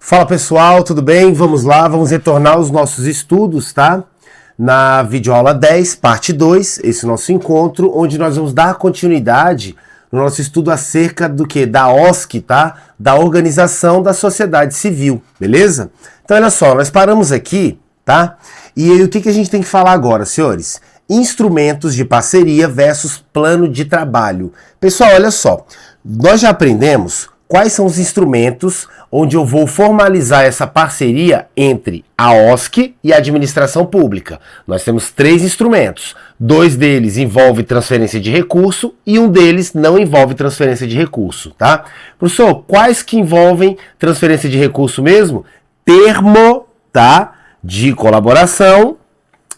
Fala pessoal, tudo bem? Vamos lá, vamos retornar aos nossos estudos, tá? Na videoaula 10, parte 2, esse nosso encontro, onde nós vamos dar continuidade no nosso estudo acerca do que? Da OSC, tá? Da Organização da Sociedade Civil, beleza? Então olha só, nós paramos aqui, tá? E aí o que a gente tem que falar agora, senhores? Instrumentos de parceria versus plano de trabalho. Pessoal, olha só, nós já aprendemos quais são os instrumentos onde eu vou formalizar essa parceria entre a OSC e a administração pública. Nós temos 3 instrumentos. 2 deles envolvem transferência de recurso e um deles não envolve transferência de recurso, tá? Professor, quais que envolvem transferência de recurso mesmo? Termo, tá? De colaboração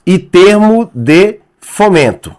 e termo de fomento.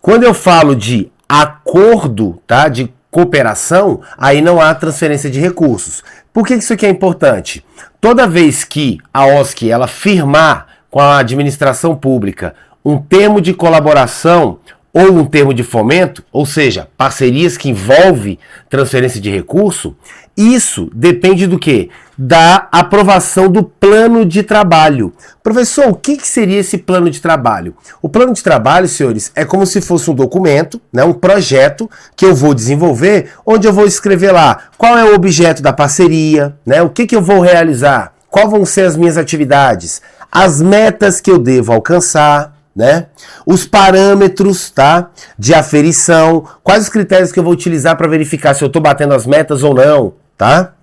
Quando eu falo de acordo, tá? De cooperação, aí não há transferência de recursos. Por que isso aqui é importante? Toda vez que a OSC ela firmar com a administração pública um termo de colaboração ou um termo de fomento, ou seja, parcerias que envolvem transferência de recurso, isso depende do quê? Da aprovação do plano de trabalho. Professor, o que seria esse plano de trabalho? O plano de trabalho, senhores, é como se fosse um documento, né, um projeto que eu vou desenvolver, onde eu vou escrever lá qual é o objeto da parceria, né, o que eu vou realizar, quais vão ser as minhas atividades, as metas que eu devo alcançar, né? Os parâmetros, tá? De aferição, quais os critérios que eu vou utilizar para verificar se eu estou batendo as metas ou não, tá?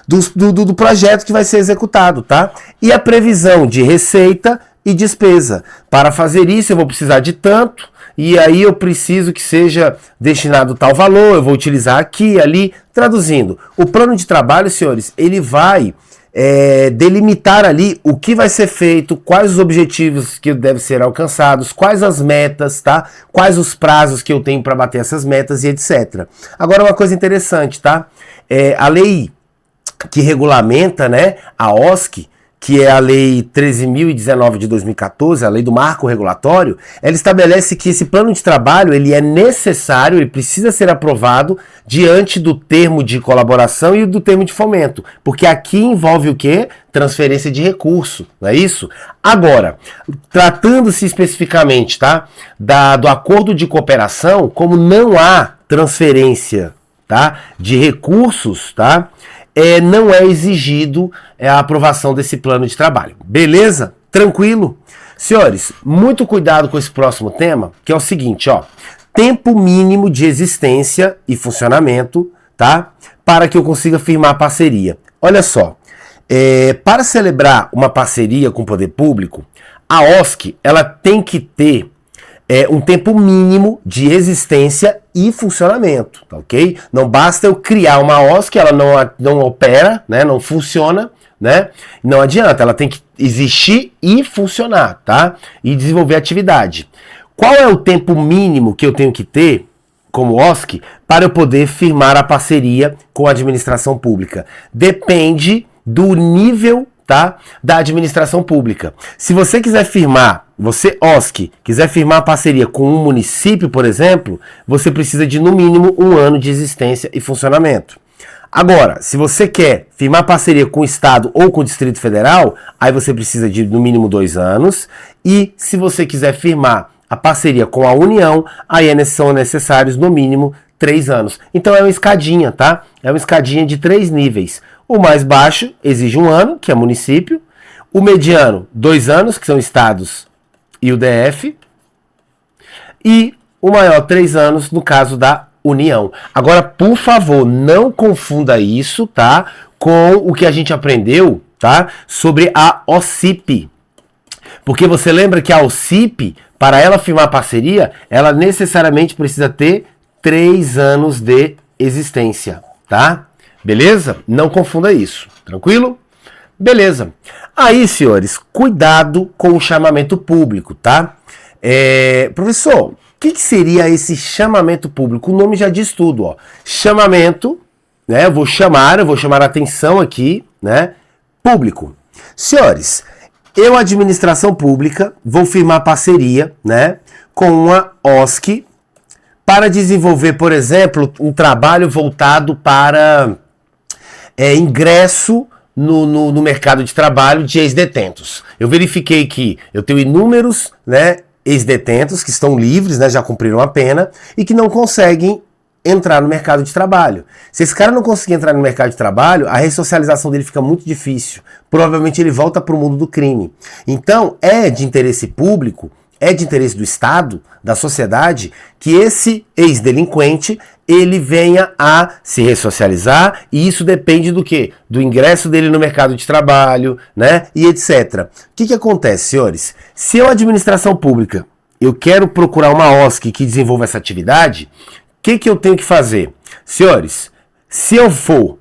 Do projeto que vai ser executado, tá? E a previsão de receita e despesa. Para fazer isso eu vou precisar de tanto, e aí eu preciso que seja destinado tal valor, eu vou utilizar aqui, ali, traduzindo. O plano de trabalho, senhores, ele vai delimitar ali o que vai ser feito, quais os objetivos que devem ser alcançados, quais as metas, tá? Quais os prazos que eu tenho para bater essas metas e etc. Agora uma coisa interessante, tá? A lei que regulamenta, né, a OSC, que é a Lei 13.019 de 2014, a Lei do Marco Regulatório, ela estabelece que esse plano de trabalho ele é necessário, ele precisa ser aprovado diante do termo de colaboração e do termo de fomento, porque aqui envolve o quê? Transferência de recurso, não é isso? Agora, tratando-se especificamente, tá, do acordo de cooperação, como não há transferência, tá, de recursos, tá, não é exigido a aprovação desse plano de trabalho. Beleza? Tranquilo? Senhores, muito cuidado com esse próximo tema, que é o seguinte, ó. Tempo mínimo de existência e funcionamento, tá? Para que eu consiga firmar parceria. Olha só, para celebrar uma parceria com o poder público, a OSC, ela tem que ter um tempo mínimo de existência e funcionamento, tá ok? Não basta eu criar uma OSC, ela não opera, né? Não funciona, né? Não adianta, ela tem que existir e funcionar, tá? E desenvolver atividade. Qual é o tempo mínimo que eu tenho que ter como OSC para eu poder firmar a parceria com a administração pública? Depende do nível, tá, da administração pública. Se você quiser firmar, você, OSC, quiser firmar parceria com um município, por exemplo, você precisa de no mínimo 1 ano de existência e funcionamento. Agora, se você quer firmar parceria com o Estado ou com o Distrito Federal, aí você precisa de no mínimo 2 anos. E se você quiser firmar a parceria com a União, aí são necessários no mínimo 3 anos. Então é uma escadinha, tá? É uma escadinha de 3 níveis. O mais baixo exige 1 ano, que é município. O mediano, 2 anos, que são estados e o DF. E o maior, 3 anos, no caso da União. Agora, por favor, não confunda isso, tá? Com o que a gente aprendeu, tá? Sobre a OCIP. Porque você lembra que a OCIP, para ela firmar parceria, ela necessariamente precisa ter 3 anos de existência, tá? Beleza? Não confunda isso. Tranquilo? Beleza. Aí, senhores, cuidado com o chamamento público, tá? Professor, o que seria esse chamamento público? O nome já diz tudo, ó. Chamamento, né? Eu vou chamar a atenção aqui, né? Público. Senhores, eu, administração pública, vou firmar parceria, né, com uma OSC para desenvolver, por exemplo, um trabalho voltado para ingresso no mercado de trabalho de ex-detentos. Eu verifiquei que eu tenho inúmeros, né, ex-detentos que estão livres, né, já cumpriram a pena e que não conseguem entrar no mercado de trabalho. Se esse cara não conseguir entrar no mercado de trabalho, a ressocialização dele fica muito difícil. Provavelmente ele volta para o mundo do crime. Então, é de interesse público, é de interesse do Estado, da sociedade, que esse ex-delinquente ele venha a se ressocializar, e isso depende do quê? Do ingresso dele no mercado de trabalho, né? E etc. O que acontece, senhores? Se eu, administração pública, eu quero procurar uma OSC que desenvolva essa atividade, o que eu tenho que fazer? Senhores, se eu for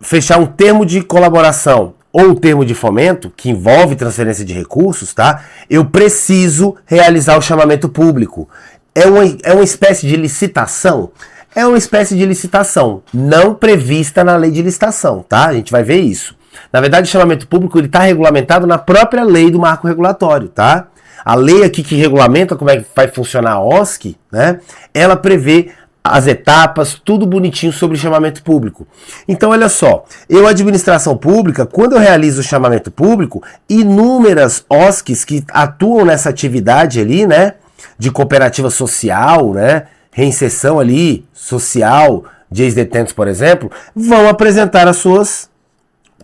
fechar um termo de colaboração ou um termo de fomento, que envolve transferência de recursos, tá? Eu preciso realizar o chamamento público. É uma espécie de licitação? É uma espécie de licitação, não prevista na lei de licitação, tá? A gente vai ver isso. Na verdade, o chamamento público está regulamentado na própria lei do marco regulatório, tá? A lei aqui que regulamenta como é que vai funcionar a OSC, né? Ela prevê as etapas, tudo bonitinho sobre o chamamento público. Então, olha só, eu, administração pública, quando eu realizo o chamamento público, inúmeras OSCs que atuam nessa atividade ali, né? De cooperativa social, né? Reinserção ali, social, de ex-detentos, por exemplo, vão apresentar as suas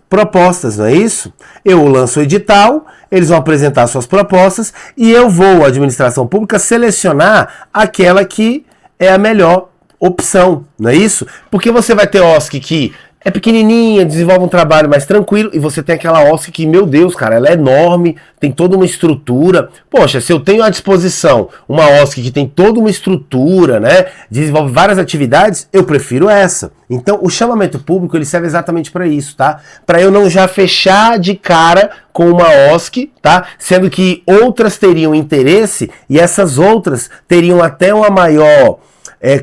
propostas, não é isso? Eu lanço o edital, eles vão apresentar suas propostas e eu vou, a administração pública, selecionar aquela que é a melhor opção, não é isso? Porque você vai ter OSC que é pequenininha, desenvolve um trabalho mais tranquilo, e você tem aquela OSC que, meu Deus, cara, ela é enorme, tem toda uma estrutura. Poxa, se eu tenho à disposição uma OSC que tem toda uma estrutura, né, desenvolve várias atividades, eu prefiro essa. Então, o chamamento público, ele serve exatamente para isso, tá? Para eu não já fechar de cara com uma OSC, tá? Sendo que outras teriam interesse e essas outras teriam até uma maior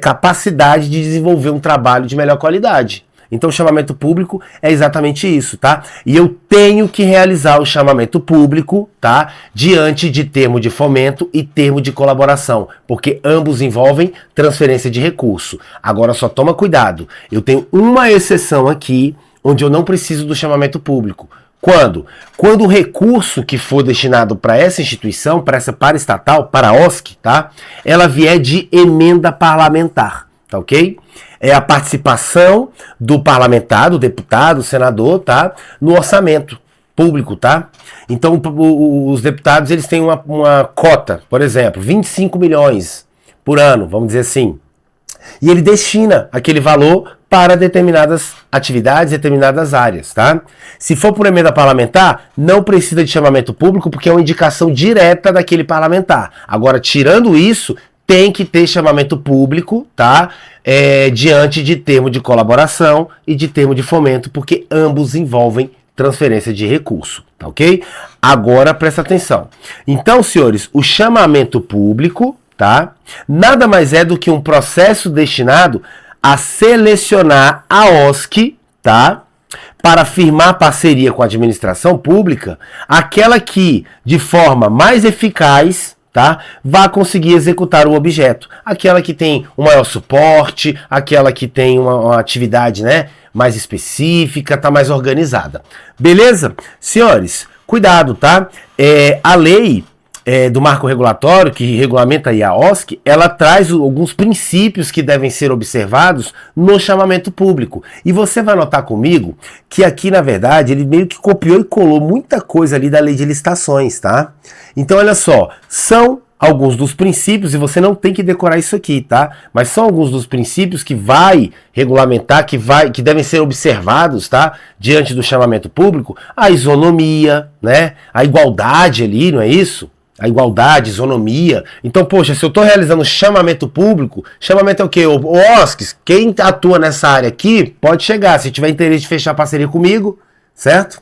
capacidade de desenvolver um trabalho de melhor qualidade. Então o chamamento público é exatamente isso, tá? E eu tenho que realizar o chamamento público, tá? Diante de termo de fomento e termo de colaboração, porque ambos envolvem transferência de recurso. Agora só toma cuidado, eu tenho uma exceção aqui, onde eu não preciso do chamamento público. Quando? Quando o recurso que for destinado para essa instituição, para essa paraestatal, para a OSC, tá? Ela vier de emenda parlamentar, tá ok? É a participação do parlamentar, do deputado, senador, tá? No orçamento público, tá? Então, os deputados, eles têm uma cota, por exemplo, 25 milhões por ano, vamos dizer assim. E ele destina aquele valor para determinadas atividades, determinadas áreas, tá? Se for por emenda parlamentar, não precisa de chamamento público, porque é uma indicação direta daquele parlamentar. Agora, tirando isso, tem que ter chamamento público, tá? Diante de termo de colaboração e de termo de fomento, porque ambos envolvem transferência de recurso, tá ok? Agora presta atenção. Então, senhores, o chamamento público, tá? Nada mais é do que um processo destinado a selecionar a OSC, tá? Para firmar parceria com a administração pública, aquela que, de forma mais eficaz, tá, vai conseguir executar o objeto. Aquela que tem um maior suporte, aquela que tem uma atividade, né, mais específica, tá mais organizada. Beleza? Senhores, cuidado, tá? A lei do marco regulatório, que regulamenta aí a OSC, ela traz alguns princípios que devem ser observados no chamamento público. E você vai notar comigo que aqui, na verdade, ele meio que copiou e colou muita coisa ali da lei de licitações, tá? Então, olha só, são alguns dos princípios, e você não tem que decorar isso aqui, tá? Mas são alguns dos princípios que vai regulamentar, que devem ser observados, tá? Diante do chamamento público, a isonomia, né? A igualdade ali, não é isso? A igualdade, isonomia. Então, poxa, se eu estou realizando chamamento público, chamamento é o quê? O OSCs, quem atua nessa área aqui, pode chegar, se tiver interesse de fechar parceria comigo, certo?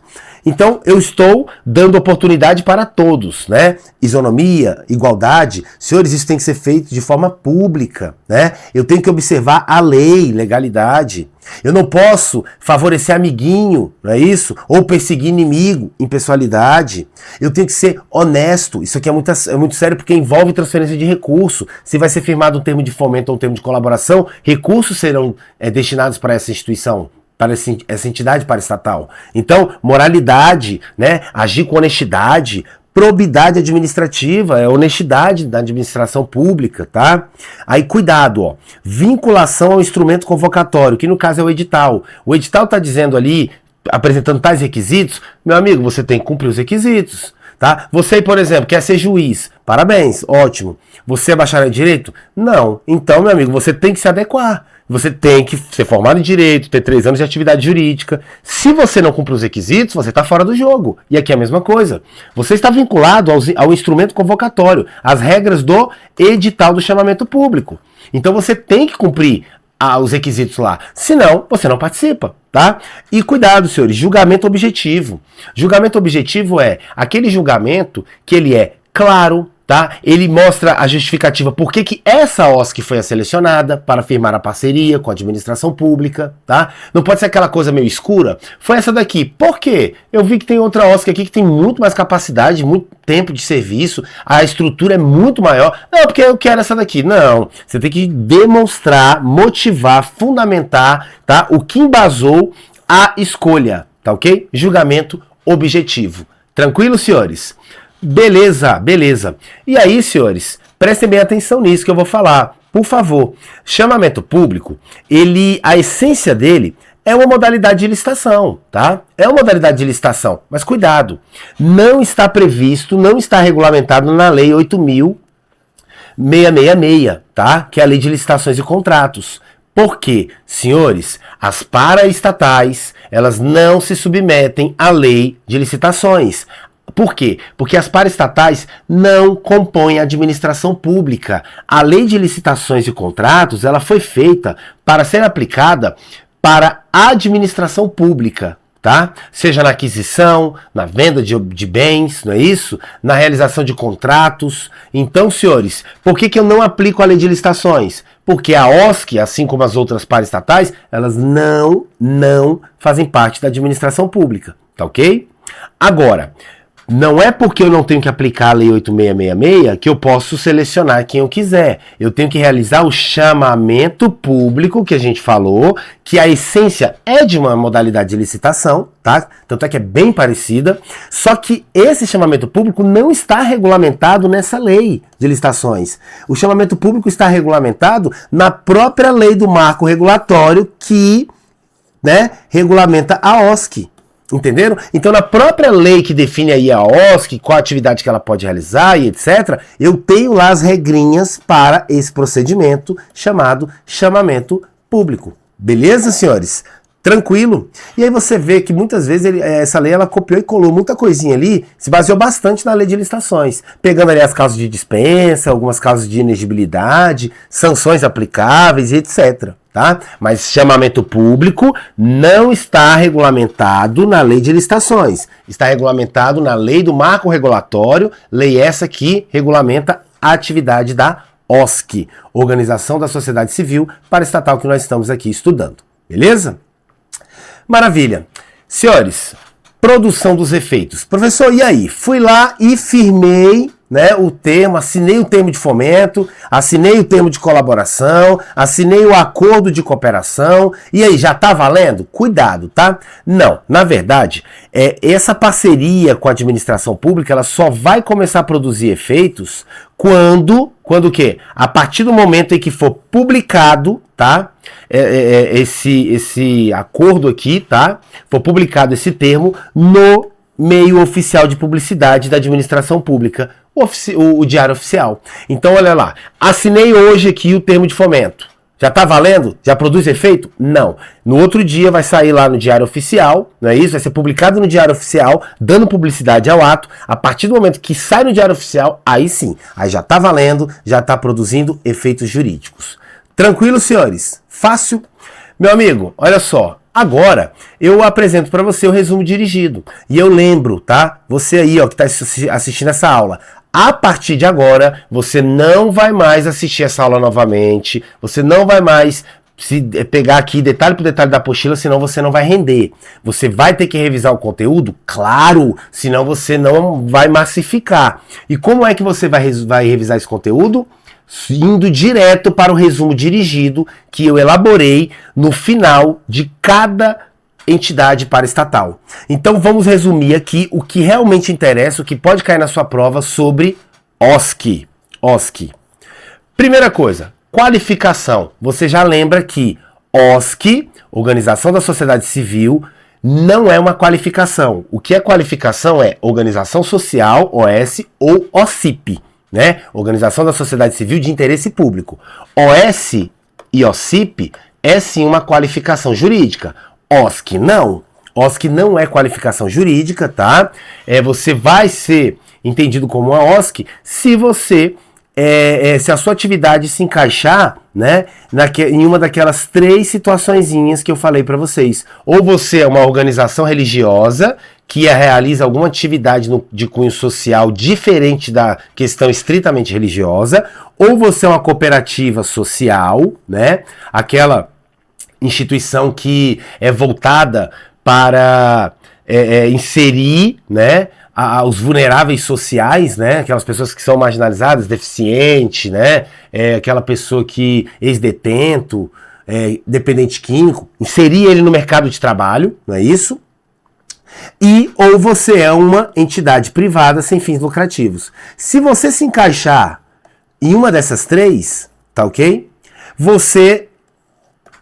Então, eu estou dando oportunidade para todos, né? Isonomia, igualdade. Senhores, isso tem que ser feito de forma pública, né? Eu tenho que observar a lei, legalidade. Eu não posso favorecer amiguinho, não é isso? Ou perseguir inimigo, impessoalidade. Eu tenho que ser honesto. Isso aqui é muito sério porque envolve transferência de recurso. Se vai ser firmado um termo de fomento ou um termo de colaboração, recursos serão destinados para essa instituição. para essa entidade paraestatal. Então, moralidade, né, agir com honestidade, probidade administrativa, é honestidade da administração pública, tá? Aí, cuidado, ó, vinculação ao instrumento convocatório, que no caso é o edital. O edital tá dizendo ali, apresentando tais requisitos, meu amigo, você tem que cumprir os requisitos, tá? Você, por exemplo, quer ser juiz, parabéns, ótimo. Você é bacharel em direito? Não. Então, meu amigo, você tem que se adequar. Você tem que ser formado em direito, ter 3 anos de atividade jurídica. Se você não cumpre os requisitos, você está fora do jogo. E aqui é a mesma coisa. Você está vinculado ao instrumento convocatório, às regras do edital do chamamento público. Então você tem que cumprir os requisitos lá. Senão, você não participa, tá? E cuidado, senhores, julgamento objetivo. Julgamento objetivo é aquele julgamento que ele é claro, tá? Ele mostra a justificativa por que essa OSC foi a selecionada para firmar a parceria com a administração pública, tá? Não pode ser aquela coisa meio escura. Foi essa daqui. Por quê? Eu vi que tem outra OSC aqui que tem muito mais capacidade, muito tempo de serviço, a estrutura é muito maior. Não, porque eu quero essa daqui. Não. Você tem que demonstrar, motivar, fundamentar, tá? O que embasou a escolha, tá ok? Julgamento objetivo. Tranquilo, senhores? Beleza, beleza. E aí, senhores, prestem bem atenção nisso que eu vou falar. Por favor, chamamento público, a essência dele é uma modalidade de licitação, tá? É uma modalidade de licitação, mas cuidado, não está previsto, não está regulamentado na Lei 8.666, tá? Que é a Lei de Licitações e Contratos. Por quê? Senhores, as paraestatais, elas não se submetem à Lei de Licitações. Por quê? Porque as paraestatais não compõem a administração pública. A Lei de Licitações e Contratos, ela foi feita para ser aplicada para a administração pública, tá? Seja na aquisição, na venda de bens, não é isso? Na realização de contratos. Então, senhores, por que eu não aplico a Lei de Licitações? Porque a OSC, assim como as outras paraestatais, elas não fazem parte da administração pública, tá ok? Agora, não é porque eu não tenho que aplicar a Lei 8.666 que eu posso selecionar quem eu quiser. Eu tenho que realizar o chamamento público, que a gente falou, que a essência é de uma modalidade de licitação, tá? Tanto é que é bem parecida, só que esse chamamento público não está regulamentado nessa lei de licitações. O chamamento público está regulamentado na própria lei do marco regulatório que, né, regulamenta a OSC. Entenderam? Então, na própria lei que define aí a OSC, qual a atividade que ela pode realizar e etc., eu tenho lá as regrinhas para esse procedimento chamado chamamento público. Beleza, senhores? Tranquilo? E aí você vê que muitas vezes essa lei ela copiou e colou muita coisinha ali, se baseou bastante na lei de licitações, pegando ali as causas de dispensa, algumas causas de inegibilidade, sanções aplicáveis e etc. Tá? Mas chamamento público não está regulamentado na lei de licitações, está regulamentado na lei do marco regulatório, lei essa que regulamenta a atividade da OSC, Organização da Sociedade Civil Paraestatal, que nós estamos aqui estudando. Beleza? Maravilha. Senhores, produção dos efeitos. Professor, e aí? Fui lá e firmei, né, o termo, assinei o termo de fomento, assinei o termo de colaboração, assinei o acordo de cooperação, e aí, já tá valendo? Cuidado, tá? Não, na verdade, essa parceria com a administração pública, ela só vai começar a produzir efeitos quando o quê? A partir do momento em que for publicado, tá? Esse acordo aqui, tá? For publicado esse termo no meio oficial de publicidade da administração pública, o Diário Oficial. Então, olha lá, assinei hoje aqui o termo de fomento. Já tá valendo? Já produz efeito? Não. No outro dia vai sair lá no Diário Oficial, não é isso? Vai ser publicado no Diário Oficial, dando publicidade ao ato. A partir do momento que sai no Diário Oficial, aí sim, aí já tá valendo, já tá produzindo efeitos jurídicos. Tranquilo, senhores? Fácil? Meu amigo, olha só. Agora, eu apresento para você o resumo dirigido. E eu lembro, tá? Você aí, ó, que está assistindo essa aula. A partir de agora, você não vai mais assistir essa aula novamente. Você não vai mais se pegar aqui detalhe por detalhe da apostila, senão você não vai render. Você vai ter que revisar o conteúdo? Claro! Senão você não vai massificar. E como é que você vai revisar esse conteúdo? Indo direto para o resumo dirigido que eu elaborei no final de cada entidade paraestatal. Então vamos resumir aqui o que realmente interessa, o que pode cair na sua prova sobre OSC. OSC. Primeira coisa, qualificação. Você já lembra que OSC, Organização da Sociedade Civil, não é uma qualificação. O que é qualificação é Organização Social, OS, ou OCIP, né? Organização da Sociedade Civil de Interesse Público. OS e OCIP é sim uma qualificação jurídica. OSC não. OSC não é qualificação jurídica, tá? Você vai ser entendido como uma OSC se você se a sua atividade se encaixar, né, em uma daquelas 3 situaçõezinhas que eu falei para vocês. Ou você é uma organização religiosa que realiza alguma atividade de cunho social diferente da questão estritamente religiosa, ou você é uma cooperativa social, né, aquela instituição que é voltada para inserir, né, os vulneráveis sociais, né, aquelas pessoas que são marginalizadas, deficiente, né, aquela pessoa que ex-detento, dependente químico, inserir ele no mercado de trabalho, não é isso? Ou você é uma entidade privada sem fins lucrativos. Se você se encaixar em uma dessas 3, tá ok? Você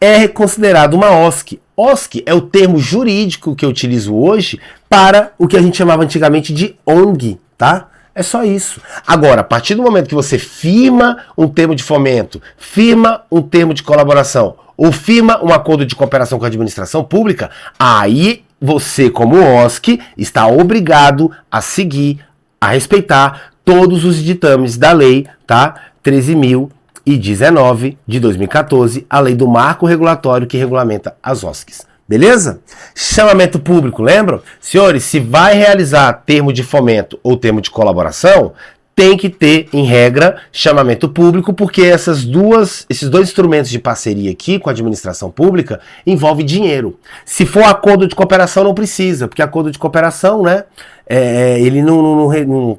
é considerado uma OSC. OSC é o termo jurídico que eu utilizo hoje para o que a gente chamava antigamente de ONG, tá? É só isso. Agora, a partir do momento que você firma um termo de fomento, firma um termo de colaboração ou firma um acordo de cooperação com a administração pública, aí você, como OSC, está obrigado a seguir, a respeitar todos os ditames da lei, tá? 13.019 de 2014, a lei do marco regulatório que regulamenta as OSCs. Beleza? Chamamento público, lembram? Senhores, se vai realizar termo de fomento ou termo de colaboração, tem que ter, em regra, chamamento público, porque esses dois instrumentos de parceria aqui com a administração pública envolvem dinheiro. Se for acordo de cooperação, não precisa, porque acordo de cooperação, né, ele não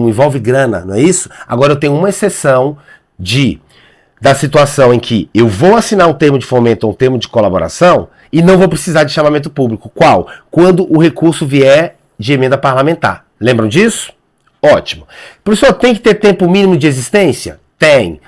envolve grana, não é isso? Agora eu tenho uma exceção da situação em que eu vou assinar um termo de fomento ou um termo de colaboração e não vou precisar de chamamento público. Qual? Quando o recurso vier de emenda parlamentar. Lembram disso? Ótimo. Professor, tem que ter tempo mínimo de existência? Tem.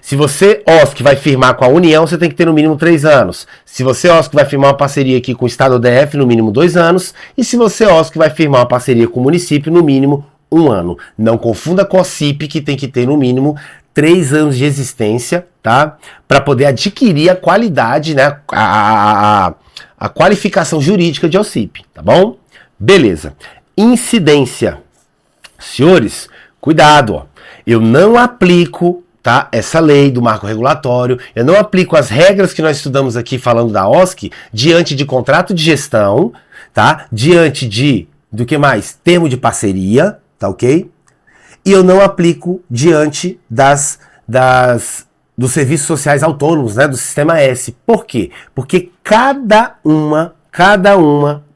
Se você, OSC, vai firmar com a União, você tem que ter no mínimo 3 anos. Se você, OSC, vai firmar uma parceria aqui com o Estado ou DF, no mínimo 2 anos. E se você, OSC, vai firmar uma parceria com o município, no mínimo 1 ano. Não confunda com a OCIP, que tem que ter no mínimo 3 anos de existência, tá? Para poder adquirir a qualidade, né? A qualificação jurídica de OCIP, tá bom? Beleza. Incidência. Senhores, cuidado, ó. Eu não aplico, tá, essa lei do marco regulatório, eu não aplico as regras que nós estudamos aqui falando da OSC diante de contrato de gestão, tá? Diante do que mais? Termo de parceria, tá ok? E eu não aplico diante dos serviços sociais autônomos, né, do Sistema S. Por quê? Porque cada uma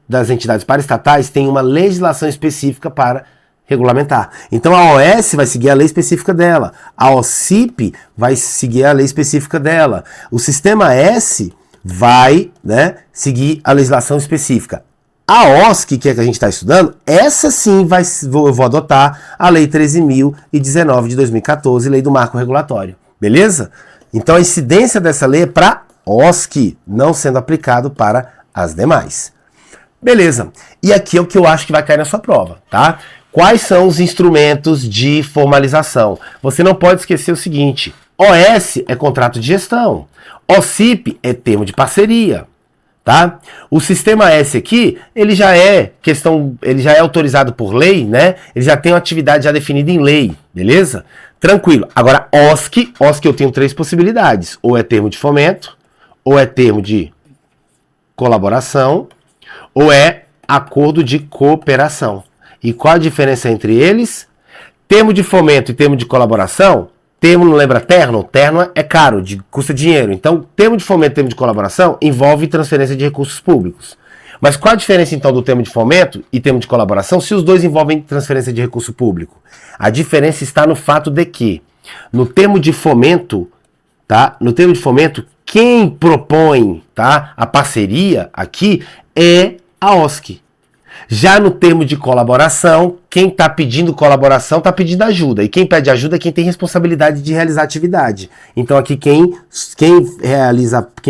das entidades paraestatais tem uma legislação específica para regulamentar. Então a OS vai seguir a lei específica dela, a OCIP vai seguir a lei específica dela, o Sistema S vai, né, seguir a legislação específica. A OSC, que é que a gente está estudando, essa sim eu vou adotar a Lei 13.019 de 2014, Lei do Marco Regulatório. Beleza? Então a incidência dessa lei é para OSC, não sendo aplicado para as demais. Beleza. E aqui é o que eu acho que vai cair na sua prova, tá? Quais são os instrumentos de formalização? Você não pode esquecer o seguinte: OS é contrato de gestão, OCIP é termo de parceria. Tá? O Sistema S aqui, ele já é autorizado por lei, né? Ele já tem uma atividade já definida em lei, beleza? Tranquilo. Agora, OSC eu tenho 3 possibilidades. Ou é termo de fomento, ou é termo de colaboração, ou é acordo de cooperação. E qual a diferença entre eles? Termo de fomento e termo de colaboração. Termo não lembra terno? Terno é caro, custa dinheiro. Então, termo de fomento e termo de colaboração envolve transferência de recursos públicos. Mas qual a diferença, então, do termo de fomento e termo de colaboração se os dois envolvem transferência de recurso público? A diferença está no fato de que, no termo de fomento, tá? No termo de fomento, quem propõe, tá, a parceria aqui é a OSC. Já no termo de colaboração, quem está pedindo colaboração está pedindo ajuda. E quem pede ajuda é quem tem responsabilidade de realizar a atividade. Então aqui quem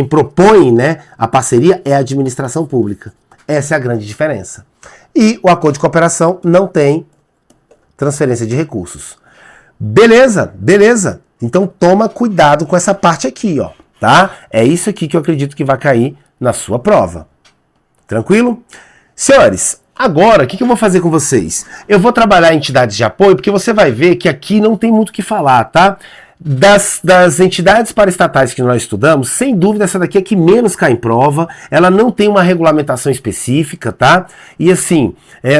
propõe, né, a parceria é a administração pública. Essa é a grande diferença. E o acordo de cooperação não tem transferência de recursos. Beleza, beleza. Então toma cuidado com essa parte aqui, ó, tá? É isso aqui que eu acredito que vai cair na sua prova. Tranquilo? Senhores, agora o que eu vou fazer com vocês? Eu vou trabalhar entidades de apoio, porque você vai ver que aqui não tem muito o que falar, tá? Das entidades paraestatais que nós estudamos, sem dúvida essa daqui é que menos cai em prova, ela não tem uma regulamentação específica, tá? E assim,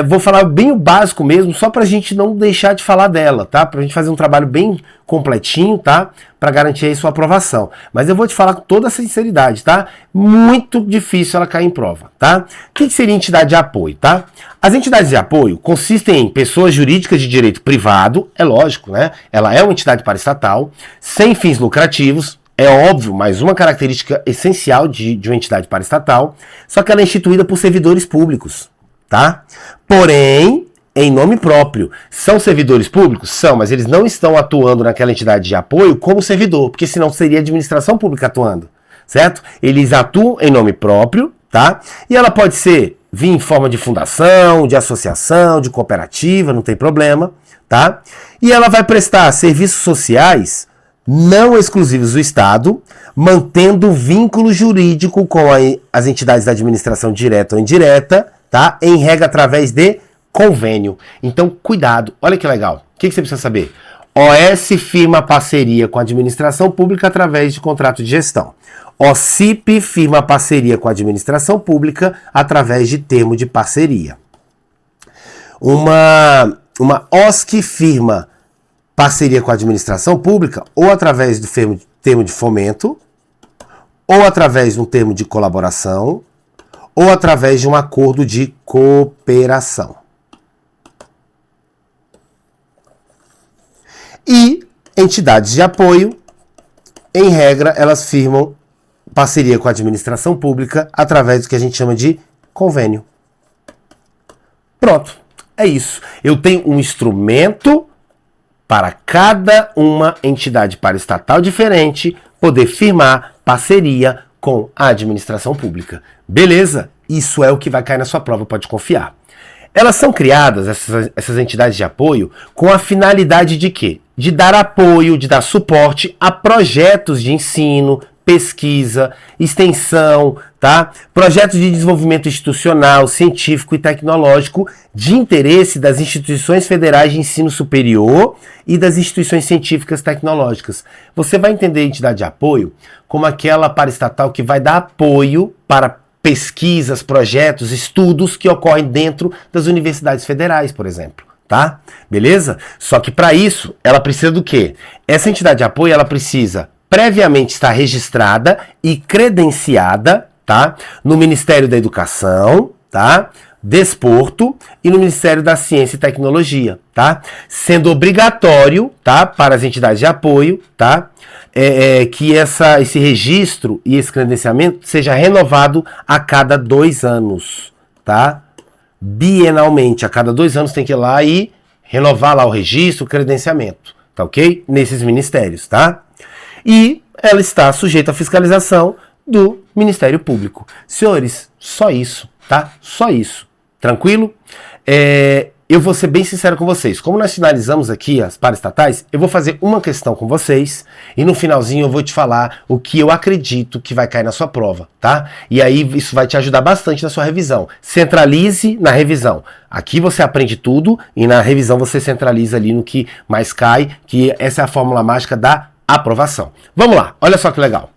vou falar bem o básico mesmo, só pra gente não deixar de falar dela, tá? Pra gente fazer um trabalho bem completinho, tá? Pra garantir aí sua aprovação. Mas eu vou te falar com toda a sinceridade, tá? Muito difícil ela cair em prova, tá? O que seria entidade de apoio, tá? As entidades de apoio consistem em pessoas jurídicas de direito privado, é lógico, né? Ela é uma entidade paraestatal, sem fins lucrativos, é óbvio, mas uma característica essencial de uma entidade paraestatal, só que ela é instituída por servidores públicos, tá? Porém, em nome próprio. São servidores públicos? São, mas eles não estão atuando naquela entidade de apoio como servidor, porque senão seria a administração pública atuando, certo? Eles atuam em nome próprio, tá? E ela pode vir em forma de fundação, de associação, de cooperativa, não tem problema, tá? E ela vai prestar serviços sociais não exclusivos do Estado, mantendo vínculo jurídico com as entidades da administração direta ou indireta, tá? Em regra através de convênio. Então, cuidado. Olha que legal. O que você precisa saber? OS firma parceria com a administração pública através de contrato de gestão. OCIP firma parceria com a administração pública através de termo de parceria. Uma OSC firma parceria com a administração pública ou através do termo de fomento, ou através de um termo de colaboração, ou através de um acordo de cooperação. E entidades de apoio, em regra, elas firmam parceria com a administração pública através do que a gente chama de convênio. Pronto, é isso. Eu tenho um instrumento para cada uma entidade paraestatal diferente poder firmar parceria com a administração pública. Beleza? Isso é o que vai cair na sua prova, pode confiar. Elas são criadas, essas entidades de apoio, com a finalidade de quê? De dar apoio, de dar suporte a projetos de ensino, pesquisa, extensão, tá? Projetos de desenvolvimento institucional, científico e tecnológico de interesse das instituições federais de ensino superior e das instituições científicas tecnológicas. Você vai entender a entidade de apoio como aquela paraestatal que vai dar apoio para pesquisas, projetos, estudos que ocorrem dentro das universidades federais, por exemplo, tá? Beleza? Só que para isso, ela precisa do quê? Essa entidade de apoio, ela precisa previamente estar registrada e credenciada, tá? No Ministério da Educação, tá? Desporto e no Ministério da Ciência e Tecnologia, tá? Sendo obrigatório, tá? Para as entidades de apoio, tá? Que esse registro e esse credenciamento seja renovado a cada 2 anos, tá? Bienalmente, a cada 2 anos tem que ir lá e renovar lá o registro, o credenciamento, tá ok? Nesses ministérios, tá? E ela está sujeita à fiscalização do Ministério Público. Senhores, só isso, tá? Só isso. Tranquilo? Eu vou ser bem sincero com vocês. Como nós finalizamos aqui as paraestatais, eu vou fazer uma questão com vocês e no finalzinho eu vou te falar o que eu acredito que vai cair na sua prova, tá? E aí isso vai te ajudar bastante na sua revisão. Centralize na revisão. Aqui você aprende tudo e na revisão você centraliza ali no que mais cai, que essa é a fórmula mágica da aprovação. Vamos lá, olha só que legal.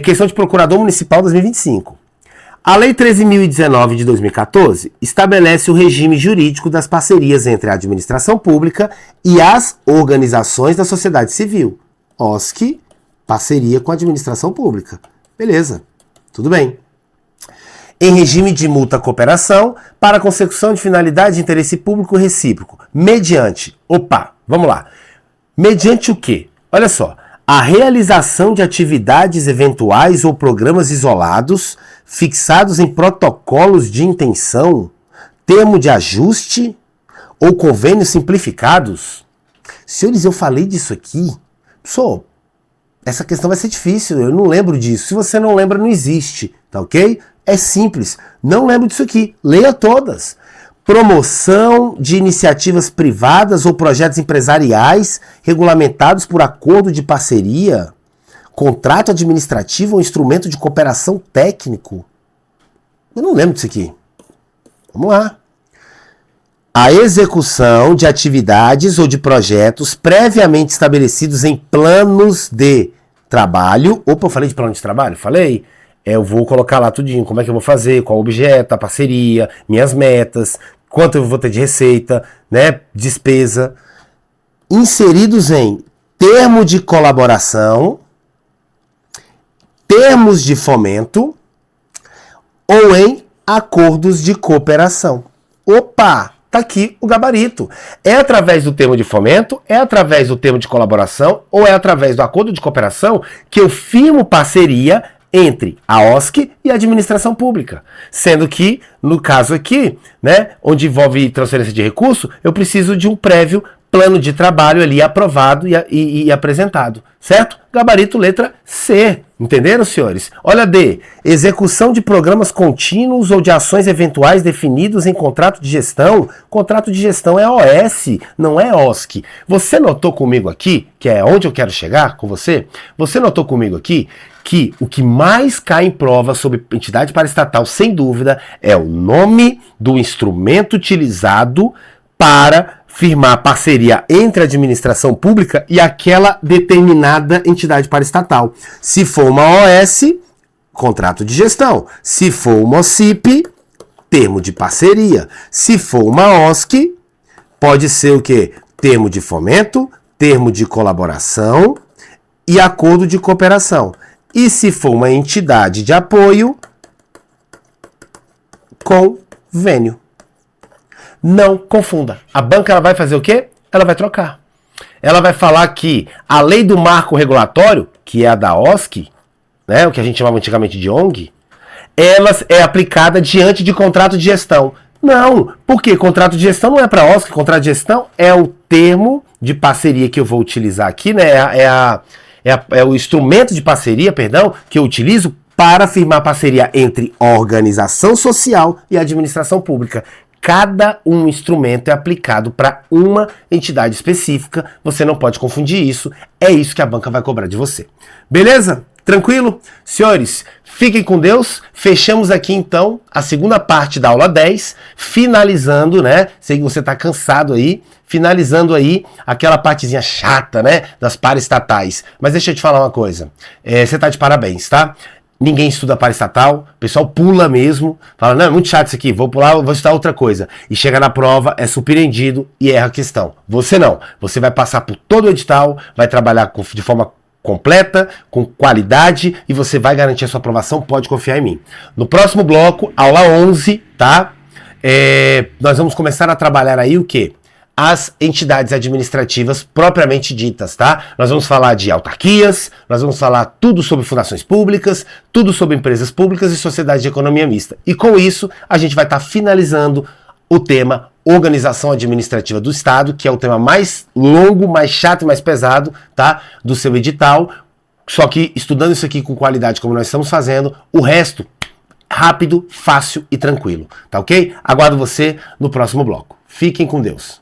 Questão de Procurador Municipal 2025. A Lei 13.019 de 2014 estabelece o regime jurídico das parcerias entre a administração pública e as organizações da sociedade civil. OSC, parceria com a administração pública. Beleza, tudo bem. Em regime de mútua cooperação para a consecução de finalidade de interesse público recíproco, mediante, vamos lá, mediante o quê? Olha só, A realização de atividades eventuais ou programas isolados, fixados em protocolos de intenção, termo de ajuste ou convênios simplificados. Senhores, eu falei disso aqui. Pessoal, essa questão vai ser difícil, eu não lembro disso. Se você não lembra, não existe, tá ok? É simples, não lembro disso aqui. Leia todas. Promoção de iniciativas privadas ou projetos empresariais regulamentados por acordo de parceria, contrato administrativo ou instrumento de cooperação técnico. Eu não lembro disso aqui. Vamos lá. A execução de atividades ou de projetos previamente estabelecidos em planos de trabalho. Opa, eu falei de plano de trabalho? Falei. Eu vou colocar lá tudinho, como é que eu vou fazer, qual o objeto, a parceria, minhas metas, quanto eu vou ter de receita, né, despesa. Inseridos em termo de colaboração, termos de fomento ou em acordos de cooperação. Opa! Tá aqui o gabarito. É através do termo de fomento, é através do termo de colaboração ou é através do acordo de cooperação que eu firmo parceria entre a OSC e a administração pública. Sendo que, no caso aqui, né, onde envolve transferência de recurso, eu preciso de um prévio plano de trabalho ali aprovado e apresentado, certo? Gabarito letra C, entenderam, senhores? Olha D, execução de programas contínuos ou de ações eventuais definidos em contrato de gestão. Contrato de gestão é OS, não é OSC. Você notou comigo aqui, que é onde eu quero chegar com você? Você notou comigo aqui que o que mais cai em prova sobre entidade paraestatal, sem dúvida, é o nome do instrumento utilizado para firmar parceria entre a administração pública e aquela determinada entidade paraestatal. Se for uma OS, contrato de gestão. Se for uma OCIP, termo de parceria. Se for uma OSC, pode ser o quê? Termo de fomento, termo de colaboração e acordo de cooperação. E se for uma entidade de apoio, convênio. Não confunda. A banca ela vai fazer o quê? Ela vai trocar. Ela vai falar que a lei do marco regulatório, que é a da OSC, né, o que a gente chamava antigamente de ONG, ela é aplicada diante de contrato de gestão. Não, porque contrato de gestão não é para OSC, contrato de gestão é o termo de parceria que eu vou utilizar aqui, né? É o instrumento de parceria, perdão, que eu utilizo para firmar parceria entre organização social e administração pública. Cada um instrumento é aplicado para uma entidade específica, você não pode confundir isso, é isso que a banca vai cobrar de você. Beleza? Tranquilo? Senhores, fiquem com Deus, fechamos aqui então a segunda parte da aula 10, finalizando, né? Sei que você está cansado aí, finalizando aí aquela partezinha chata, né? Das paraestatais. Mas deixa eu te falar uma coisa, você está de parabéns, tá? Ninguém estuda paraestatal, o pessoal pula mesmo, fala, não, é muito chato isso aqui, vou pular, vou estudar outra coisa. E chega na prova, é surpreendido e erra a questão. Você não, você vai passar por todo o edital, vai trabalhar de forma completa, com qualidade e você vai garantir a sua aprovação, pode confiar em mim. No próximo bloco, aula 11, tá? Nós vamos começar a trabalhar aí o quê? As entidades administrativas propriamente ditas, tá? Nós vamos falar de autarquias, nós vamos falar tudo sobre fundações públicas, tudo sobre empresas públicas e sociedades de economia mista. E com isso, a gente vai estar finalizando o tema organização administrativa do Estado, que é o tema mais longo, mais chato e mais pesado, tá? Do seu edital. Só que estudando isso aqui com qualidade, como nós estamos fazendo, o resto, rápido, fácil e tranquilo, tá ok? Aguardo você no próximo bloco. Fiquem com Deus.